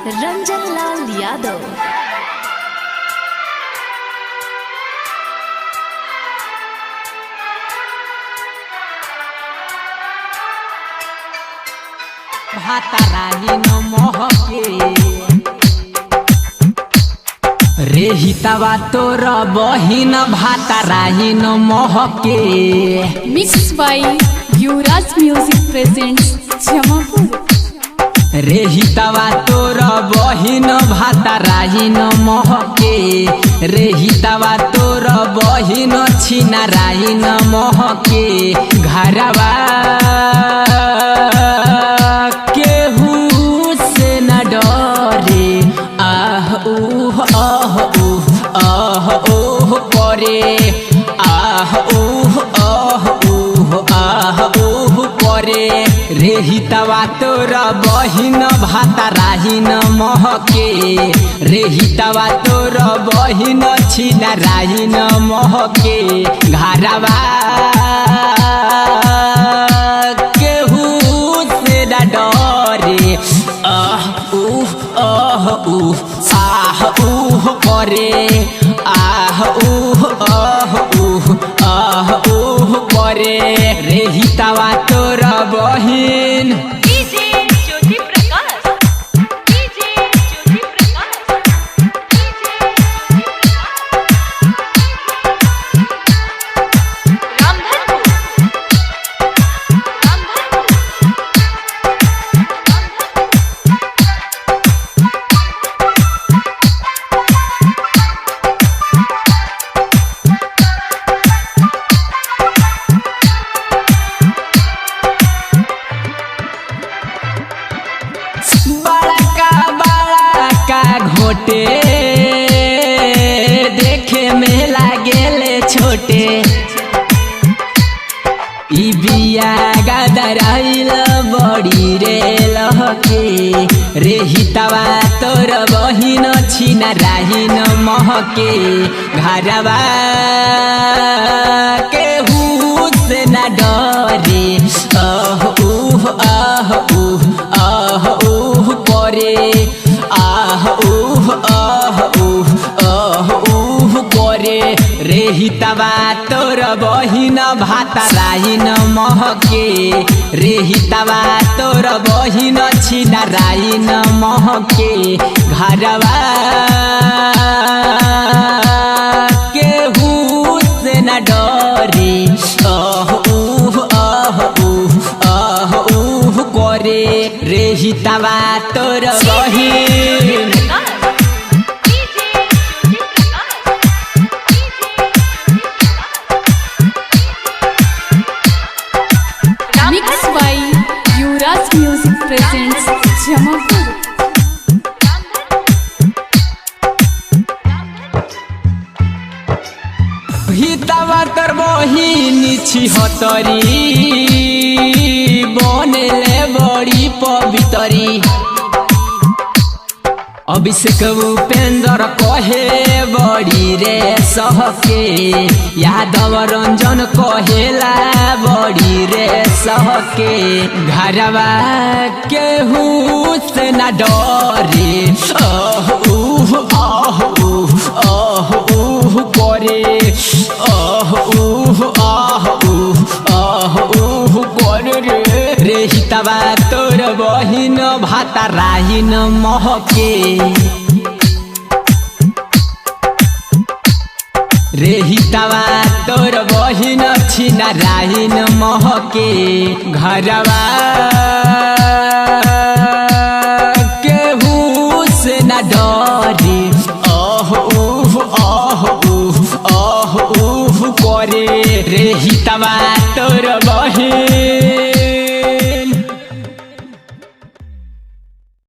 रंजन लाल यादव। भाताराही न महके रे हितवा तोर बहिन भाताराही न महके। Mix by Yuvraj music presents Jamapur. रे हितवा तोर बहिन भाताराही न महके। रे हितवा तोर बहिन छिनाराही न महके। घरवा केहू से न डरे आह ऊह आह ऊह आह ऊह करे आह ऊह आह ऊह आह ऊह करे। रे हितवा तोर बहिन भाताराही न महके। रे हितवा तोर बहिन छिनाराही न महके। घरवा केहू से न डरे आह ऊह आह ऊह आह ऊह करे आह ऊह आह ऊह आह ऊह करे। रे हितवा तोर बहिन घोटे देखे में लागेले छोटे। ई बिया गदराइल बड़ी रे लहके। रे हितवा तोर बहिन छिनाराही न महके। घरवा केहू से न डरे आह ऊह आह ऊह आह ऊह करे आह ऊह आह ऊह आह ऊह करे। रे हितवा तोर बहिन भाताराही न महके। रे हितवा तोर बहिन छिनाराही न महके। घरवा केहू से न डरे आह ऊह आह ऊह आह ऊह करे। रे हितवा तोर बहिन mix by Yuvraj music presents Jamapur. हितवा तोर बहिन छिहत्तरी बनेले बड़ी पवितरी। अभिषेक उपेंद्र कहे बड़ी रे सहके। यादव रंजन कहेला बड़ी रे सहके। घरवा केहू से न डरे आह ऊह आह ऊह आह ऊह करे आह ऊह आह ऊह आह ऊह करे। रे हितवा तोर बहिन भाताराही न महके। रे हितवा तोर बहिन छिनाराही न महके। घरवा केहू से न डरे आह ऊह आह ऊह आह ऊह करे। रे हितवा